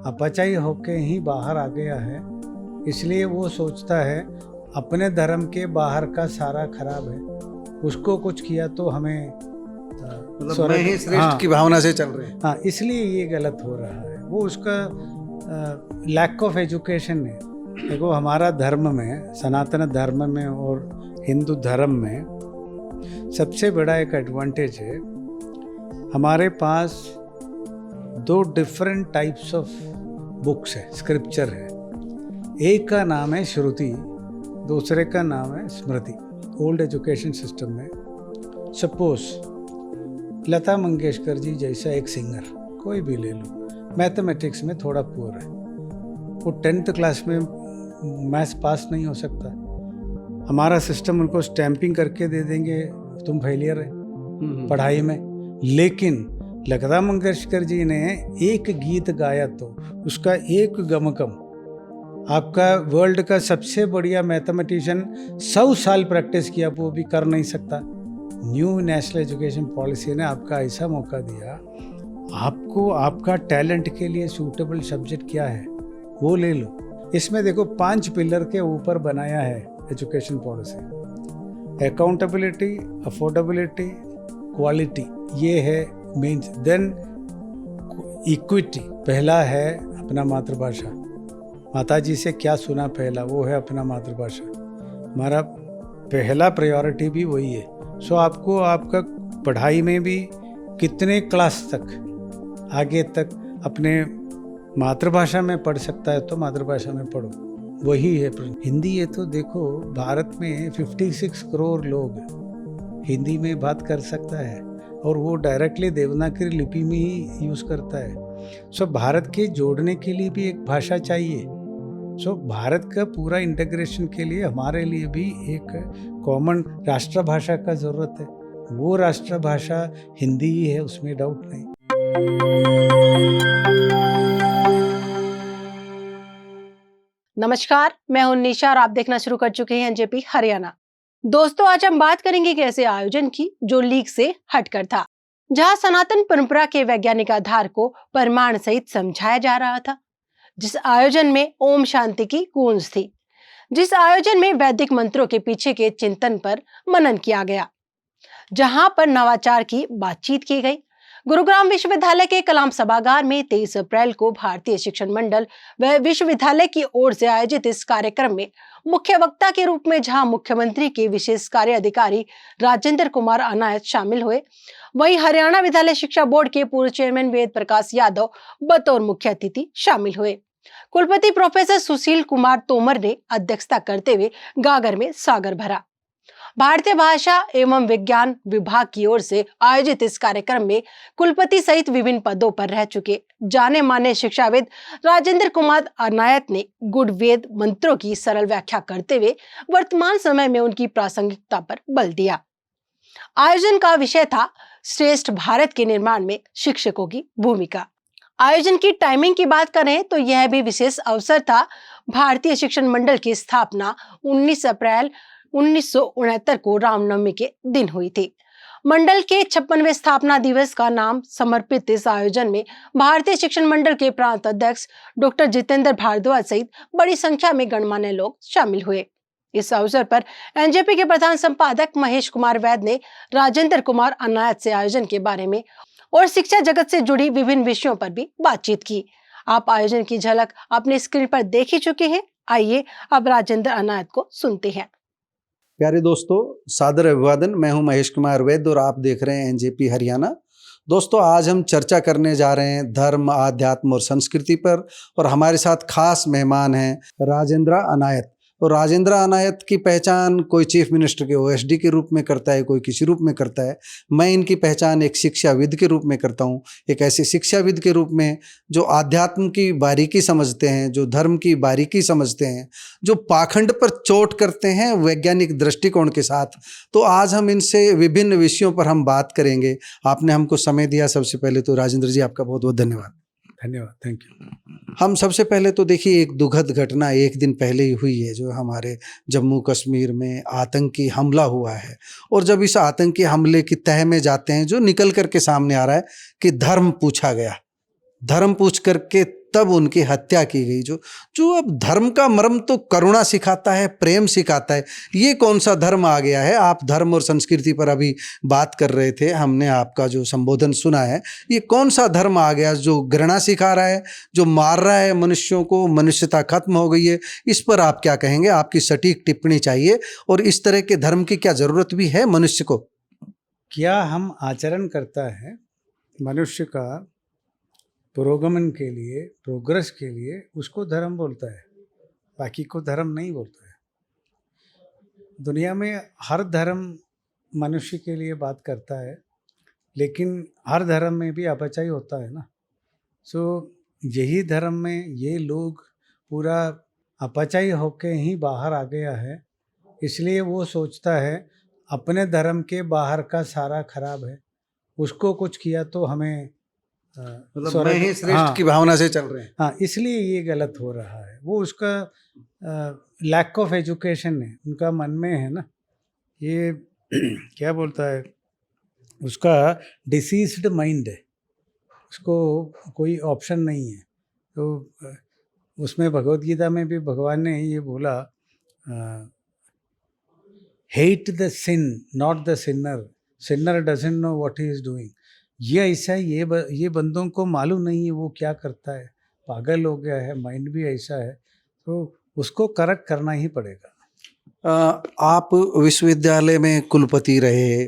अपचय होके ही बाहर आ गया है, इसलिए वो सोचता है अपने धर्म के बाहर का सारा खराब है, उसको कुछ किया तो हमें मतलब मैं ही श्रेष्ठ की भावना से चल रहे हैं। हाँ, इसलिए ये गलत हो रहा है। वो उसका लैक ऑफ एजुकेशन है। देखो, हमारा धर्म में, सनातन धर्म में और हिंदू धर्म में सबसे बड़ा एक एडवांटेज है, हमारे पास 2 डिफरेंट टाइप्स ऑफ बुक्स है, स्क्रिप्चर है। एक का नाम है श्रुति, दूसरे का नाम है स्मृति। ओल्ड एजुकेशन सिस्टम में सपोज लता मंगेशकर जी जैसा एक सिंगर कोई भी ले लो, मैथमेटिक्स में थोड़ा पुअर है, वो 10th क्लास में मैथ्स पास नहीं हो सकता। हमारा सिस्टम उनको स्टैंपिंग करके दे देंगे, तुम फेलियर है पढ़ाई में। लेकिन लता मंगेशकर जी ने एक गीत गाया तो उसका एक गमकम आपका वर्ल्ड का सबसे बढ़िया मैथमेटिशियन 100 साल प्रैक्टिस किया वो भी कर नहीं सकता। न्यू नेशनल एजुकेशन पॉलिसी ने आपका ऐसा मौका दिया, आपको आपका टैलेंट के लिए सूटेबल सब्जेक्ट क्या है वो ले लो। इसमें देखो 5 पिलर के ऊपर बनाया है education policy. Accountability, affordability, quality, ये है मेन। देन इक्विटी, पहला है अपना मातृभाषा। माता जी से क्या सुना पहला, वो है अपना मातृभाषा। हमारा पहला प्रायोरिटी भी वही है। सो आपको आपका पढ़ाई में भी कितने क्लास तक आगे तक अपने मातृभाषा में पढ़ सकता है तो मातृभाषा में पढ़ो, वही है। हिंदी है तो देखो, भारत में 56 करोड़ लोग हिंदी में बात कर सकता है और वो डायरेक्टली देवनागरी लिपि में ही यूज़ करता है। सो भारत के जोड़ने के लिए भी एक भाषा चाहिए। सो भारत का पूरा इंटीग्रेशन के लिए हमारे लिए भी एक कॉमन राष्ट्रभाषा का ज़रूरत है। वो राष्ट्रभाषा हिंदी ही है, उसमें डाउट नहीं। नमस्कार, मैं हूं निशा और आप देखना शुरू कर चुके हैं एनजेपी हरियाणा। दोस्तों, आज हम बात करेंगे एक ऐसे आयोजन की जो लीक से हटकर था, जहां सनातन परंपरा के वैज्ञानिक आधार को प्रमाण सहित समझाया जा रहा था। जिस आयोजन में ओम शांति की गूंज थी, जिस आयोजन में वैदिक मंत्रों के पीछे के चिंतन पर मनन किया गया, जहां पर नवाचार की बातचीत की गई। गुरुग्राम विश्वविद्यालय के कलाम सभागार में 23 अप्रैल को भारतीय शिक्षण मंडल व विश्वविद्यालय की ओर से आयोजित इस कार्यक्रम में मुख्य वक्ता के रूप में जहां मुख्यमंत्री के विशेष कार्य अधिकारी राजेंद्र कुमार अनायत शामिल हुए, वहीं हरियाणा विद्यालय शिक्षा बोर्ड के पूर्व चेयरमैन वेद प्रकाश यादव बतौर मुख्य अतिथि शामिल हुए। कुलपति प्रोफेसर सुशील कुमार तोमर ने अध्यक्षता करते हुए गागर में सागर भरा। भारतीय भाषा एवं विज्ञान विभाग की ओर से आयोजित इस कार्यक्रम में कुलपति सहित विभिन्न पदों पर रह चुके जाने माने शिक्षाविद राजेंद्र कुमार अनायत ने गुड वेद मंत्रों की सरल व्याख्या करते हुए वर्तमान समय में उनकी प्रासंगिकता पर बल दिया। आयोजन का विषय था श्रेष्ठ भारत के निर्माण में शिक्षकों की भूमिका। आयोजन की टाइमिंग की बात करें तो यह भी विशेष अवसर था। भारतीय शिक्षण मंडल की स्थापना 19 अप्रैल 1969 को रामनवमी के दिन हुई थी। मंडल के 56वें स्थापना दिवस का नाम समर्पित इस आयोजन में भारतीय शिक्षण मंडल के प्रांत अध्यक्ष डॉक्टर जितेंद्र भारद्वाज सहित बड़ी संख्या में गणमान्य लोग शामिल हुए। इस अवसर पर एनजेपी के प्रधान संपादक महेश कुमार वैद ने राजेंद्र कुमार अनायत से आयोजन के बारे में और शिक्षा जगत से जुड़ी विभिन्न विषयों पर भी बातचीत की। आप आयोजन की झलक अपनी स्क्रीन पर देख ही चुके हैं। आइए अब राजेंद्र अनायत को सुनते हैं। प्यारे दोस्तों, सादर अभिवादन। मैं हूं महेश कुमार वैद और आप देख रहे हैं एनजेपी हरियाणा। दोस्तों, आज हम चर्चा करने जा रहे हैं धर्म, आध्यात्म और संस्कृति पर, और हमारे साथ खास मेहमान हैं राजेंद्र अनायत। और राजेंद्र अनायत की पहचान कोई चीफ मिनिस्टर के ओएसडी के रूप में करता है, कोई किसी रूप में करता है। मैं इनकी पहचान एक शिक्षाविद के रूप में करता हूँ, एक ऐसे शिक्षाविद के रूप में जो आध्यात्म की बारीकी समझते हैं, जो धर्म की बारीकी समझते हैं, जो पाखंड पर चोट करते हैं वैज्ञानिक दृष्टिकोण के साथ। तो आज हम इनसे विभिन्न विषयों पर हम बात करेंगे। आपने हमको समय दिया, सबसे पहले तो राजेंद्र जी आपका बहुत बहुत धन्यवाद। धन्यवाद, थैंक यू। हम सबसे पहले तो देखिए, एक दुखद घटना एक दिन पहले ही हुई है, जो हमारे जम्मू कश्मीर में आतंकी हमला हुआ है। और जब इस आतंकी हमले की तह में जाते हैं, जो निकल करके सामने आ रहा है कि धर्म पूछा गया, धर्म पूछ करके तब उनकी हत्या की गई। जो अब धर्म का मर्म तो करुणा सिखाता है, प्रेम सिखाता है, ये कौन सा धर्म आ गया है? आप धर्म और संस्कृति पर अभी बात कर रहे थे, हमने आपका जो संबोधन सुना है, ये कौन सा धर्म आ गया जो घृणा सिखा रहा है, जो मार रहा है मनुष्यों को, मनुष्यता खत्म हो गई है? इस पर आप क्या कहेंगे? आपकी सटीक टिप्पणी चाहिए। और इस तरह के धर्म की क्या जरूरत भी है मनुष्य को? क्या हम आचरण करता है मनुष्य का पुरोगमन के लिए, प्रोग्रेस के लिए, उसको धर्म बोलता है, बाकी को धर्म नहीं बोलता है। दुनिया में हर धर्म मनुष्य के लिए बात करता है, लेकिन हर धर्म में भी अपचाई होता है ना। सो यही धर्म में ये लोग पूरा अपचाई होके ही बाहर आ गया है, इसलिए वो सोचता है अपने धर्म के बाहर का सारा खराब है, उसको कुछ किया तो हमें मतलब मैं ही श्रेष्ठ की भावना से चल रहे हैं। हाँ, इसलिए ये गलत हो रहा है। वो उसका लैक ऑफ एजुकेशन है, उनका मन में है ना, ये क्या बोलता है, उसका डिसीज्ड माइंड है, उसको कोई ऑप्शन नहीं है। तो उसमें भगवत गीता में भी भगवान ने ये बोला, hate the sin not the sinner, sinner doesn't know what he is doing. ये ऐसा है, ये बंदों को मालूम नहीं है वो क्या करता है, पागल हो गया है, माइंड भी ऐसा है, तो उसको करेक्ट करना ही पड़ेगा। आप विश्वविद्यालय में कुलपति रहे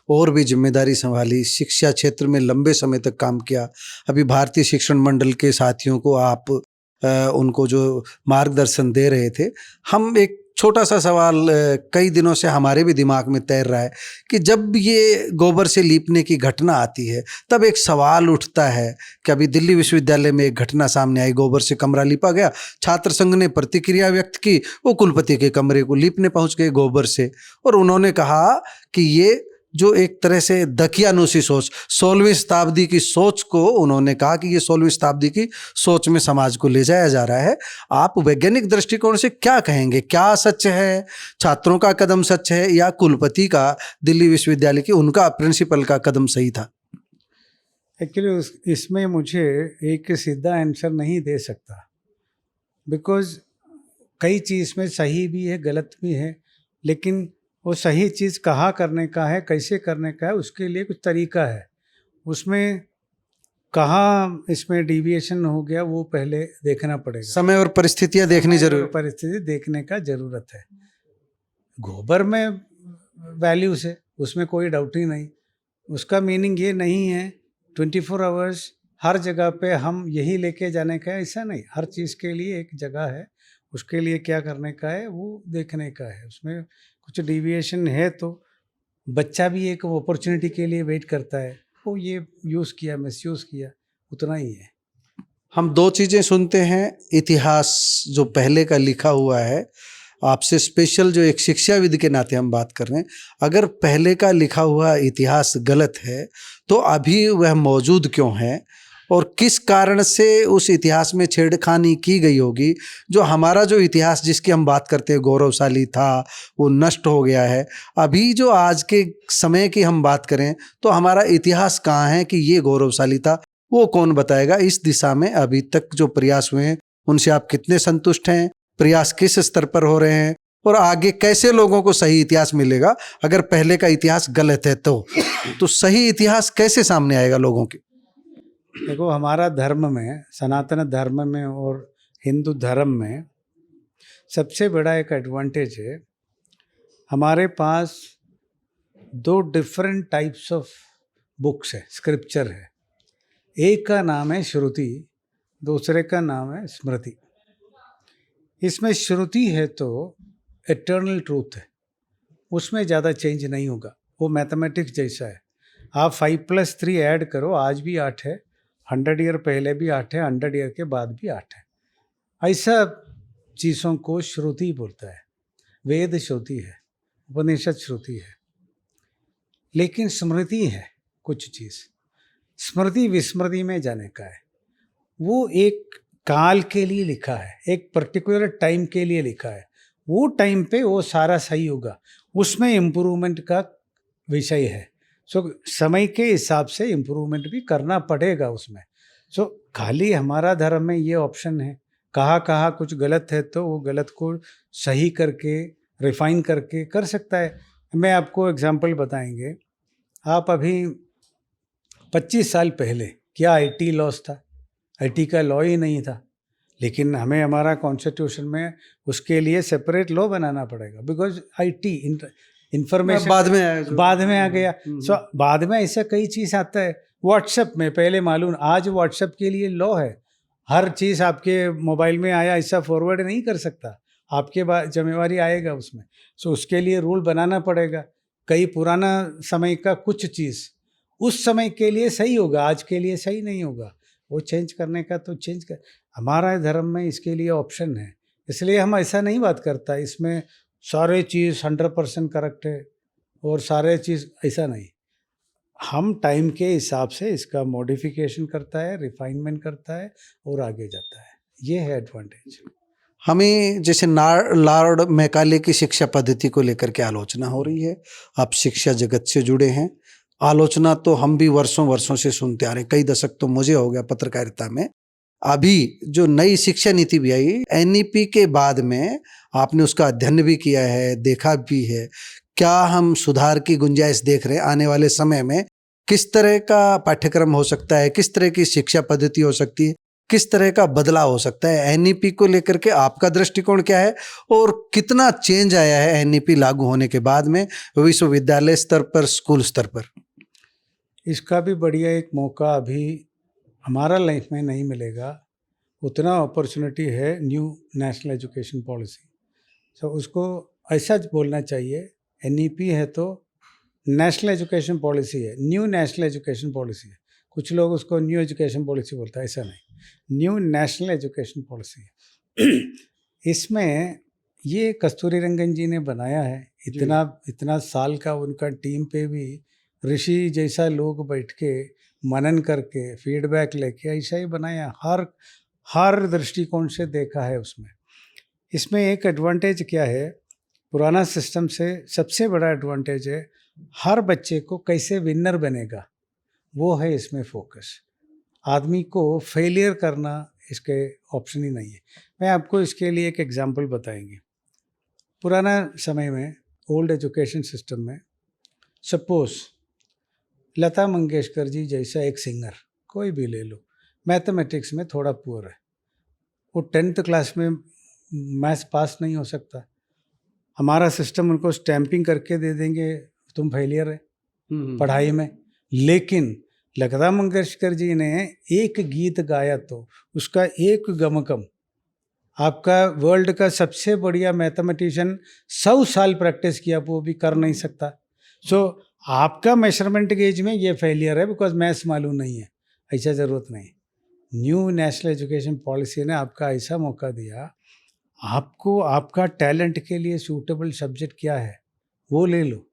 और भी जिम्मेदारी संभाली, शिक्षा क्षेत्र में लंबे समय तक काम किया, अभी भारतीय शिक्षण मंडल के साथियों को आप उनको जो मार्गदर्शन दे रहे थे, हम एक छोटा सा सवाल कई दिनों से हमारे भी दिमाग में तैर रहा है कि जब ये गोबर से लीपने की घटना आती है तब एक सवाल उठता है कि अभी दिल्ली विश्वविद्यालय में एक घटना सामने आई, गोबर से कमरा लीपा गया, छात्र संघ ने प्रतिक्रिया व्यक्त की, वो कुलपति के कमरे को लीपने पहुंच गए गोबर से, और उन्होंने कहा कि ये जो एक तरह से दकियानुसी सोच, 16वीं शताब्दी की सोच को उन्होंने कहा कि ये 16वीं शताब्दी की सोच में समाज को ले जाया जा रहा है। आप वैज्ञानिक दृष्टिकोण से क्या कहेंगे? क्या सच है? छात्रों का कदम सच है या कुलपति का, दिल्ली विश्वविद्यालय की, उनका प्रिंसिपल का कदम सही था? एक्चुअली इसमें मुझे एक सीधा आंसर नहीं दे सकता, बिकॉज कई चीज़ में सही भी है, गलत भी है, लेकिन वो सही चीज़ कहाँ करने का है, कैसे करने का है, उसके लिए कुछ तरीका है। उसमें कहाँ इसमें डिविएशन हो गया वो पहले देखना पड़ेगा, समय और परिस्थितियाँ देखनी जरूर, परिस्थिति देखने का ज़रूरत है। गोबर में वैल्यूज है, उसमें कोई डाउट ही नहीं। उसका मीनिंग ये नहीं है 24 आवर्स हर जगह पे हम यही लेके जाने का है, ऐसा नहीं। हर चीज़ के लिए एक जगह है, उसके लिए क्या करने का है वो देखने का है। उसमें कुछ डिविएशन है तो बच्चा भी एक अपॉर्चुनिटी के लिए वेट करता है, वो ये यूज़ किया, मिसयूज़ किया, उतना ही है। हम दो चीज़ें सुनते हैं, इतिहास जो पहले का लिखा हुआ है, आपसे स्पेशल जो एक शिक्षाविद के नाते हम बात कर रहे हैं, अगर पहले का लिखा हुआ इतिहास गलत है तो अभी वह मौजूद क्यों है और किस कारण से उस इतिहास में छेड़खानी की गई होगी? जो हमारा जो इतिहास जिसकी हम बात करते हैं गौरवशाली था, वो नष्ट हो गया है। अभी जो आज के समय की हम बात करें तो हमारा इतिहास कहाँ है कि ये गौरवशाली था, वो कौन बताएगा? इस दिशा में अभी तक जो प्रयास हुए हैं उनसे आप कितने संतुष्ट हैं? प्रयास किस स्तर पर हो रहे हैं और आगे कैसे लोगों को सही इतिहास मिलेगा? अगर पहले का इतिहास गलत है तो सही इतिहास कैसे सामने आएगा लोगों के? देखो, हमारा धर्म में, सनातन धर्म में और हिंदू धर्म में सबसे बड़ा एक एडवांटेज है, हमारे पास 2 डिफरेंट टाइप्स ऑफ बुक्स है, स्क्रिप्चर है। एक का नाम है श्रुति, दूसरे का नाम है स्मृति। इसमें श्रुति है तो इटर्नल ट्रूथ है, उसमें ज़्यादा चेंज नहीं होगा, वो मैथमेटिक्स जैसा है। आप 5+3 ऐड करो, आज भी 8 है, 100 ईयर पहले भी 8 है, 100 ईयर के बाद भी 8 है। ऐसा चीज़ों को श्रुति बोलता है। वेद श्रुति है, उपनिषद श्रुति है। लेकिन स्मृति है कुछ चीज़, स्मृति विस्मृति में जाने का है। वो एक काल के लिए लिखा है, एक पर्टिकुलर टाइम के लिए लिखा है, वो टाइम पे वो सारा सही होगा, उसमें इम्प्रूवमेंट का विषय है। सो समय के हिसाब से इम्प्रूवमेंट भी करना पड़ेगा उसमें। सो खाली हमारा धर्म में ये ऑप्शन है, कहाँ कहाँ कुछ गलत है तो वो गलत को सही करके रिफाइन करके कर सकता है। मैं आपको एग्जांपल बताएंगे। आप अभी 25 साल पहले क्या आईटी लॉस था? आईटी का लॉ ही नहीं था, लेकिन हमें हमारा कॉन्स्टिट्यूशन में उसके लिए सेपरेट लॉ बनाना पड़ेगा, बिकॉज आईटी इंफॉर्मेशन बाद में आया जो। बाद में आ गया। सो बाद में ऐसा कई चीज़ आता है। व्हाट्सएप में पहले मालूम, आज व्हाट्सएप के लिए लॉ है, हर चीज़ आपके मोबाइल में आया ऐसा फॉरवर्ड नहीं कर सकता, आपके बाद जिम्मेवारी आएगा उसमें। सो उसके लिए रूल बनाना पड़ेगा। कई पुराना समय का कुछ चीज़ उस समय के लिए सही होगा, आज के लिए सही नहीं होगा, वो चेंज करने का तो चेंज कर। हमारा धर्म में इसके लिए ऑप्शन है, इसलिए हम ऐसा नहीं बात करता इसमें सारे चीज़ 100% करेक्ट है और सारे चीज़, ऐसा नहीं। हम टाइम के हिसाब से इसका मॉडिफिकेशन करता है, रिफाइनमेंट करता है और आगे जाता है। ये है एडवांटेज। हमें जैसे लॉर्ड मैकाले की शिक्षा पद्धति को लेकर के आलोचना हो रही है। आप शिक्षा जगत से जुड़े हैं, आलोचना तो हम भी वर्षों वर्षों से सुनते आ रहे हैं, कई दशक तो मुझे हो गया पत्रकारिता में। अभी जो नई शिक्षा नीति भी आई एनईपी के बाद में, आपने उसका अध्ययन भी किया है, देखा भी है, क्या हम सुधार की गुंजाइश देख रहे हैं आने वाले समय में? किस तरह का पाठ्यक्रम हो सकता है, किस तरह की शिक्षा पद्धति हो सकती है, किस तरह का बदलाव हो सकता है? एनईपी को लेकर के आपका दृष्टिकोण क्या है और कितना चेंज आया है एनईपी लागू होने के बाद में विश्वविद्यालय स्तर पर, स्कूल स्तर पर? इसका भी बढ़िया एक मौका अभी हमारा लाइफ में नहीं मिलेगा, उतना अपॉर्चुनिटी है न्यू नेशनल एजुकेशन पॉलिसी। तो उसको ऐसा बोलना चाहिए, एनईपी है तो नेशनल एजुकेशन पॉलिसी है, न्यू नेशनल एजुकेशन पॉलिसी है। कुछ लोग उसको न्यू एजुकेशन पॉलिसी बोलता है, ऐसा नहीं, न्यू नेशनल एजुकेशन पॉलिसी है। इसमें ये कस्तूरी रंगन जी ने बनाया है, इतना साल का उनका टीम पे भी ऋषि जैसा लोग बैठ के मनन करके फीडबैक लेके ऐसा ही बनाया, हर दृष्टिकोण से देखा है उसमें। इसमें एक एडवांटेज क्या है, पुराना सिस्टम से सबसे बड़ा एडवांटेज है हर बच्चे को कैसे विनर बनेगा, वो है इसमें फोकस। आदमी को फेलियर करना इसके ऑप्शन ही नहीं है। मैं आपको इसके लिए एक एग्जांपल बताएंगे। पुराना समय में ओल्ड एजुकेशन सिस्टम में सपोज लता मंगेशकर जी जैसा एक सिंगर कोई भी ले लो, मैथमेटिक्स में थोड़ा पुअर है, वो 10th क्लास में मैथ्स पास नहीं हो सकता, हमारा सिस्टम उनको स्टैंपिंग करके दे देंगे तुम फेलियर है पढ़ाई में। लेकिन लता मंगेशकर जी ने एक गीत गाया तो उसका एक गमकम, आपका वर्ल्ड का सबसे बढ़िया मैथमेटिशियन 100 साल प्रैक्टिस किया वो भी कर नहीं सकता। सो आपका मेजरमेंट गेज में ये फेलियर है बिकॉज मैथ्स मालूम नहीं है, ऐसा ज़रूरत नहीं। न्यू नेशनल एजुकेशन पॉलिसी ने आपका ऐसा मौका दिया, आपको आपका टैलेंट के लिए सूटेबल सब्जेक्ट क्या है वो ले लो,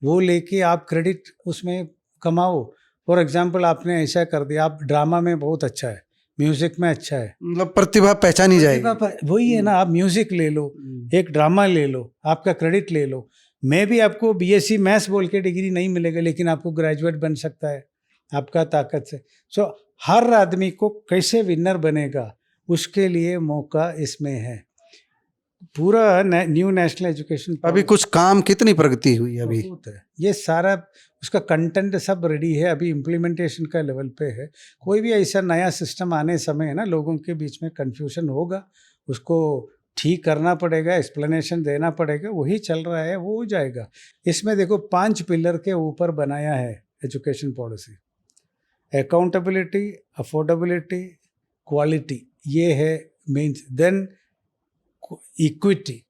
वो लेके आप क्रेडिट उसमें कमाओ। फॉर एग्जांपल आपने ऐसा कर दिया, आप ड्रामा में बहुत अच्छा है, म्यूज़िक में अच्छा है, मतलब प्रतिभा पहचानी जाएगी। वही है ना, आप म्यूज़िक ले लो, एक ड्रामा ले लो, आपका क्रेडिट ले लो। मैं भी आपको बीएससी मैथ्स बोल के डिग्री नहीं मिलेगा, लेकिन आपको ग्रेजुएट बन सकता है आपका ताकत से। सो हर आदमी को कैसे विनर बनेगा उसके लिए मौका इसमें है। पूरा न्यू नेशनल एजुकेशन अभी कुछ काम कितनी प्रगति हुई अभी? बहुत है, ये सारा उसका कंटेंट सब रेडी है, अभी इम्प्लीमेंटेशन का लेवल पे है। कोई भी ऐसा नया सिस्टम आने समय है ना, लोगों के बीच में कन्फ्यूजन होगा, उसको ठीक करना पड़ेगा, एक्सप्लेनेशन देना पड़ेगा, वही चल रहा है, वो हो जाएगा। इसमें देखो 5 पिलर के ऊपर बनाया है education policy. Accountability, affordability, quality, ये है मेन। देन इक्विटी,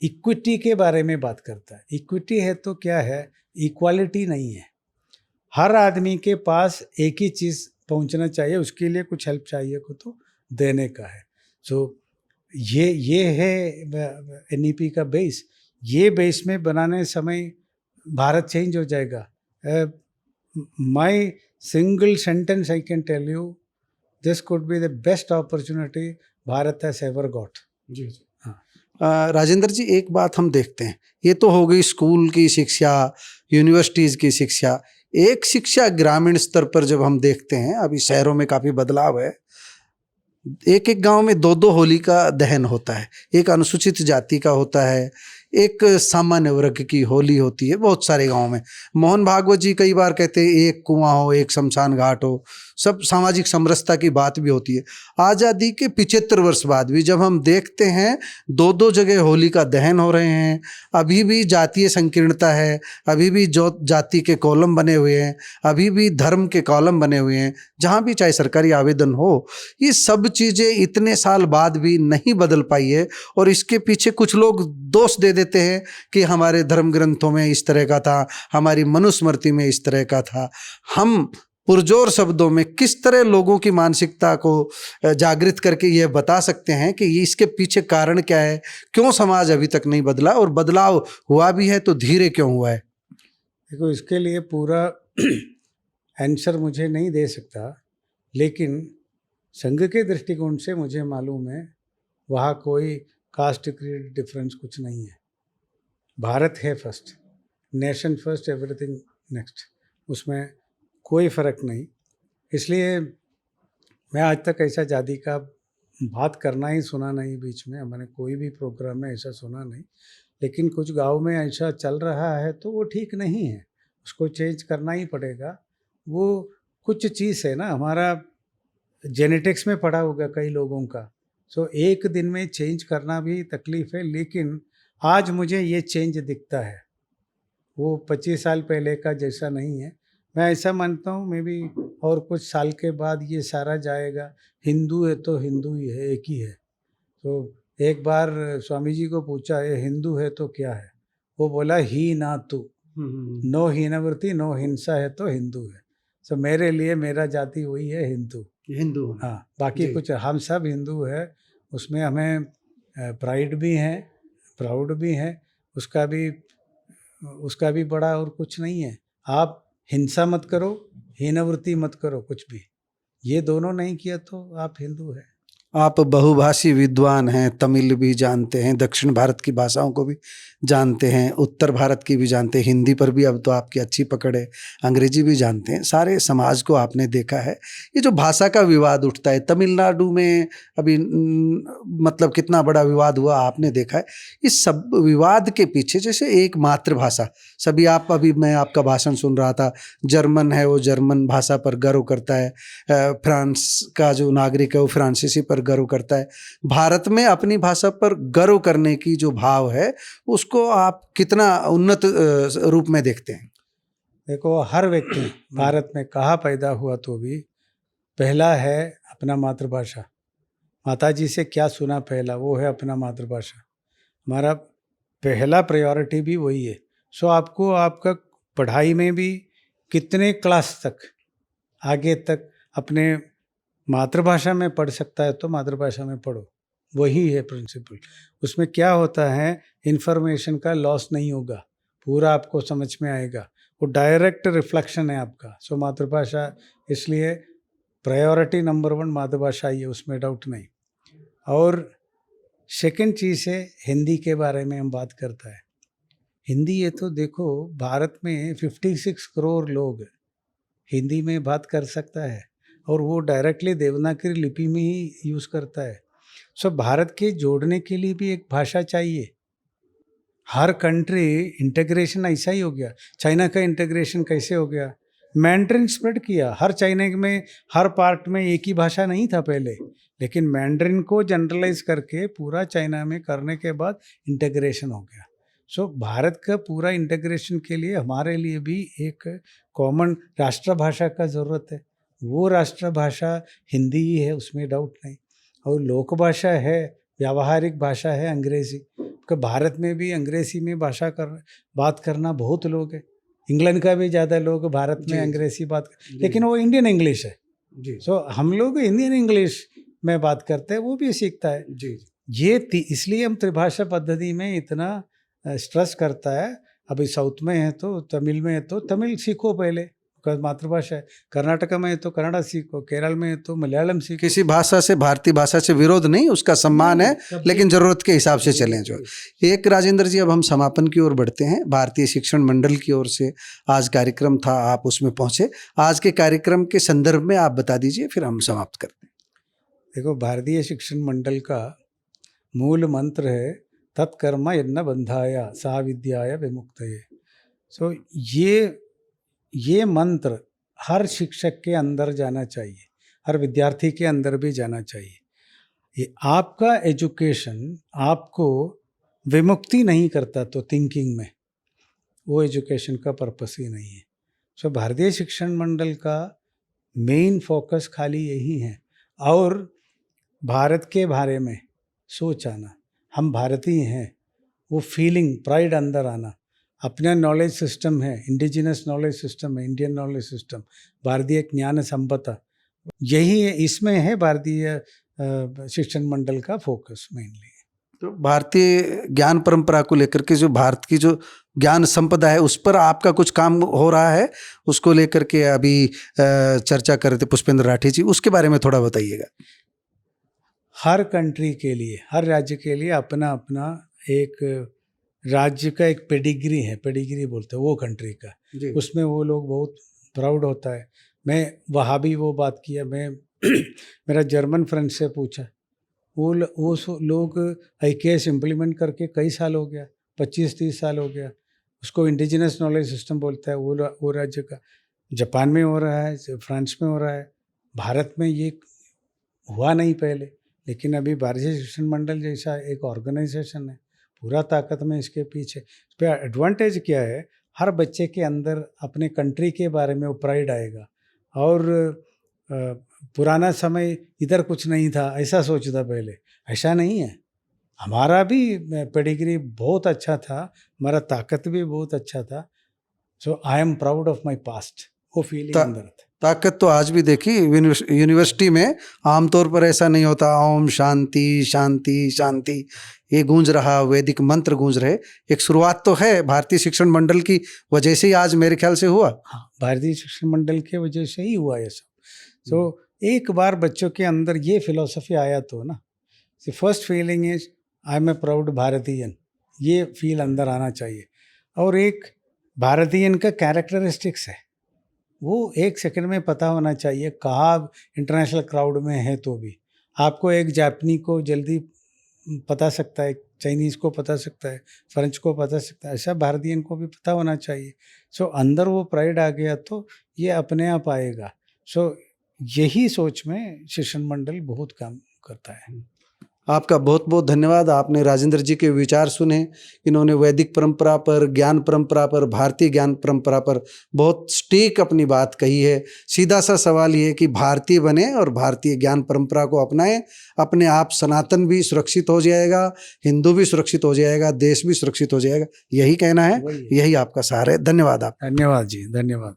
इक्विटी के बारे में बात करता है। इक्विटी है तो क्या है, इक्वालिटी नहीं है, हर आदमी के पास एक ही चीज़ पहुंचना चाहिए, उसके लिए कुछ हेल्प चाहिए को तो देने का है। सो ये है एनईपी का बेस। ये बेस में बनाने समय भारत चेंज हो जाएगा। My single sentence I can tell you, this could be the best opportunity Bharat has ever got. जी राजेंद्र जी, एक बात हम देखते हैं, ये तो हो गई स्कूल की शिक्षा, यूनिवर्सिटीज़ की शिक्षा। एक शिक्षा ग्रामीण स्तर पर जब हम देखते हैं, अभी शहरों में काफ़ी बदलाव है, एक एक गांव में दो दो होली का दहन होता है। एक अनुसूचित जाति का होता है, एक सामान्य वर्ग की होली होती है बहुत सारे गांव में। मोहन भागवत जी कई बार कहते हैं एक कुआं हो, एक शमशान घाट हो, सब सामाजिक समरसता की बात भी होती है। आज़ादी के 75 वर्ष बाद भी जब हम देखते हैं दो दो जगह होली का दहन हो रहे हैं, अभी भी जातीय संकीर्णता है, अभी भी जो जाति के कॉलम बने हुए हैं, अभी भी धर्म के कॉलम बने हुए हैं, जहाँ भी चाहे सरकारी आवेदन हो, ये सब चीज़ें इतने साल बाद भी नहीं बदल पाई है। और इसके पीछे कुछ लोग दोष दे देते हैं कि हमारे धर्म ग्रंथों में इस तरह का था, हमारी मनुस्मृति में इस तरह का था। हम पुरजोर शब्दों में किस तरह लोगों की मानसिकता को जागृत करके ये बता सकते हैं कि ये इसके पीछे कारण क्या है, क्यों समाज अभी तक नहीं बदला, और बदलाव हुआ भी है तो धीरे क्यों हुआ है? देखो, इसके लिए पूरा आंसर मुझे नहीं दे सकता, लेकिन संघ के दृष्टिकोण से मुझे मालूम है वहाँ कोई कास्ट क्रीड डिफरेंस कुछ नहीं है। भारत है first, nation first, everything next, उसमें कोई फ़र्क नहीं। इसलिए मैं आज तक ऐसा जाति का बात करना ही सुना नहीं, बीच में मैंने कोई भी प्रोग्राम में ऐसा सुना नहीं। लेकिन कुछ गांव में ऐसा चल रहा है तो वो ठीक नहीं है, उसको चेंज करना ही पड़ेगा। वो कुछ चीज़ है ना, हमारा जेनेटिक्स में पड़ा होगा कई लोगों का, सो एक दिन में चेंज करना भी तकलीफ़ है। लेकिन आज मुझे ये चेंज दिखता है, वो 25 साल पहले का जैसा नहीं है। मैं ऐसा मानता हूँ मे बी और कुछ साल के बाद ये सारा जाएगा। हिंदू है तो हिंदू ही है, एक ही है। तो एक बार स्वामी जी को पूछा, ये हिंदू है तो क्या है? वो बोला ही ना तू, नो हीनवृत्ति नो हिंसा है तो हिंदू है। सो मेरे लिए मेरा जाति वही है, हिंदू। हिंदू, हाँ, बाकी कुछ हम सब हिंदू है, उसमें हमें प्राइड भी है, प्राउड भी है, उसका भी बड़ा और कुछ नहीं है। आप हिंसा मत करो, हीनवृत्ति मत करो, कुछ भी ये दोनों नहीं किया तो आप हिंदू है। आप बहुभाषी विद्वान हैं, तमिल भी जानते हैं, दक्षिण भारत की भाषाओं को भी जानते हैं, उत्तर भारत की भी जानते हैं, हिंदी पर भी अब तो आपकी अच्छी पकड़ है, अंग्रेजी भी जानते हैं, सारे समाज को आपने देखा है। ये जो भाषा का विवाद उठता है तमिलनाडु में अभी मतलब कितना बड़ा विवाद हुआ आपने देखा है। इस सब विवाद के पीछे जैसे एक मातृभाषा, सभी आप अभी मैं आपका भाषण सुन रहा था, जर्मन है वो जर्मन भाषा पर गर्व करता है, फ्रांस का जो नागरिक है वो फ्रांसीसी पर गर्व करता है। भारत में अपनी भाषा पर गर्व करने की जो भाव है उसको आप कितना उन्नत रूप में देखते हैं? देखो, हर व्यक्ति भारत में कहाँ पैदा हुआ तो भी पहला है अपना मातृभाषा। माताजी से क्या सुना पहला, वो है अपना मातृभाषा। हमारा पहला प्रायोरिटी भी वही है। सो आपको आपका पढ़ाई में भी कितने क्लास तक आगे तक अपने मातृभाषा में पढ़ सकता है तो मातृभाषा में पढ़ो, वही है प्रिंसिपल। उसमें क्या होता है, इन्फॉर्मेशन का लॉस नहीं होगा, पूरा आपको समझ में आएगा, वो डायरेक्ट रिफ्लेक्शन है आपका। सो मातृभाषा इसलिए प्रायोरिटी नंबर 1 मातृभाषा ही है, उसमें डाउट नहीं। और सेकंड चीज़ है हिंदी के बारे में हम बात करता है। हिंदी है तो देखो, भारत में 56 करोड़ लोग हिंदी में बात कर सकता है और वो डायरेक्टली देवनागरी लिपि में ही यूज़ करता है। सो भारत के जोड़ने के लिए भी एक भाषा चाहिए। हर कंट्री इंटीग्रेशन ऐसा ही हो गया। चाइना का इंटीग्रेशन कैसे हो गया, मैंड्रिन स्प्रेड किया। हर चाइना में हर पार्ट में एक ही भाषा नहीं था पहले, लेकिन मैंड्रिन को जनरलाइज करके पूरा चाइना में करने के बाद इंटीग्रेशन हो गया। सो भारत का पूरा इंटीग्रेशन के लिए हमारे लिए भी एक कॉमन राष्ट्रभाषा का ज़रूरत है। वो राष्ट्रभाषा हिंदी ही है, उसमें डाउट नहीं। और लोक भाषा है, व्यावहारिक भाषा है अंग्रेज़ी। कि भारत में भी अंग्रेज़ी में बात करना बहुत लोग है। इंग्लैंड का भी ज़्यादा लोग भारत में अंग्रेज़ी बात लेकिन वो इंडियन इंग्लिश है जी। सो हम लोग इंडियन इंग्लिश में बात करते हैं, वो भी सीखता है जी। ये इसलिए हम त्रिभाषा पद्धति में इतना स्ट्रेस करता है। अभी साउथ में है तो तमिल में है तो तमिल सीखो पहले, मातृभाषा है। कर्नाटक में है तो कन्नड़ा सीखो, केरल में है तो मलयालम सीखो। किसी भाषा से, भारतीय भाषा से विरोध नहीं, उसका सम्मान है, लेकिन ज़रूरत के हिसाब से चलें। जो एक राजेंद्र जी, अब हम समापन की ओर बढ़ते हैं। भारतीय शिक्षण मंडल की ओर से आज कार्यक्रम था, आप उसमें पहुँचे। आज के कार्यक्रम के संदर्भ में आप बता दीजिए, फिर हम समाप्त करते हैं। देखो, भारतीय शिक्षण मंडल का मूल मंत्र है तत्कर्म यन्न बंधाय सा विद्याय विमुक्तये। सो ये मंत्र हर शिक्षक के अंदर जाना चाहिए, हर विद्यार्थी के अंदर भी जाना चाहिए। ये आपका एजुकेशन आपको विमुक्ति नहीं करता तो थिंकिंग में, वो एजुकेशन का पर्पस ही नहीं है। सो भारतीय शिक्षण मंडल का मेन फोकस खाली यही है, और भारत के बारे में सोच आना, हम भारतीय हैं, वो फीलिंग, प्राइड अंदर आना। अपना नॉलेज सिस्टम है, इंडिजिनस नॉलेज सिस्टम है, इंडियन नॉलेज सिस्टम, भारतीय ज्ञान संपदा, यही है, इसमें है भारतीय शिक्षण मंडल का फोकस मेनली। तो भारतीय ज्ञान परंपरा को लेकर के जो भारत की जो ज्ञान संपदा है उस पर आपका कुछ काम हो रहा है, उसको लेकर के अभी चर्चा कर रहे थे पुष्पेंद्र राठी जी, उसके बारे में थोड़ा बताइएगा। हर कंट्री के लिए, हर राज्य के लिए अपना अपना एक राज्य का एक पेडिग्री है, पेडिग्री बोलते हैं वो कंट्री का, उसमें वो लोग बहुत प्राउड होता है। मैं वहाँ भी वो बात किया, मैं मेरा जर्मन फ्रेंड से पूछा, वो लोग IKS इम्प्लीमेंट करके कई साल हो गया, 25-30 साल हो गया, उसको इंडिजिनस नॉलेज सिस्टम बोलता है वो राज्य का। जापान में हो रहा है, फ्रांस में हो रहा है, भारत में ये हुआ नहीं पहले, लेकिन अभी भारतीय शिक्षण मंडल जैसा एक ऑर्गेनाइजेशन है, पूरा ताकत में इसके पीछे। इस पर एडवांटेज क्या है, हर बच्चे के अंदर अपने कंट्री के बारे में वो प्राइड आएगा, और पुराना समय इधर कुछ नहीं था ऐसा सोचता पहले, ऐसा नहीं है। हमारा भी पेडिग्री बहुत अच्छा था, हमारा ताकत भी बहुत अच्छा था। So I am proud of my past, वो फीलिंग अंदर था। ताकत तो आज भी देखी यूनिवर्सिटी में आमतौर पर ऐसा नहीं होता, ओम शांति शांति शांति ये गूंज रहा, वैदिक मंत्र गूंज रहे। एक शुरुआत तो है भारतीय शिक्षण मंडल की वजह से ही आज मेरे ख्याल से हुआ। हाँ, भारतीय शिक्षण मंडल के वजह से ही हुआ ये सब। सो एक बार बच्चों के अंदर ये फिलॉसफी आया तो ना, first feeling is I am a proud भारतीयन, ये फील अंदर आना चाहिए। और एक भारतीयन का कैरेक्टरिस्टिक्स है, वो एक सेकंड में पता होना चाहिए, कहाँ इंटरनेशनल क्राउड में है तो भी आपको एक जापानी को जल्दी पता सकता है, चाइनीज़ को पता सकता है, फ्रेंच को पता सकता है, ऐसा भारतीयन को भी पता होना चाहिए। सो अंदर वो प्राइड आ गया तो ये अपने आप आएगा। सो यही सोच में शिक्षण मंडल बहुत काम करता है। आपका बहुत बहुत धन्यवाद। आपने राजेंद्र जी के विचार सुने, इन्होंने वैदिक परंपरा पर, ज्ञान परंपरा पर, भारतीय ज्ञान परंपरा पर बहुत स्टीक अपनी बात कही है। सीधा सा सवाल ये है कि भारतीय बने और भारतीय ज्ञान परंपरा को अपनाएं, अपने आप सनातन भी सुरक्षित हो जाएगा, हिंदू भी सुरक्षित हो जाएगा, देश भी सुरक्षित हो जाएगा। यही कहना है, यही आपका सार है। धन्यवाद। आप धन्यवाद जी, धन्यवाद।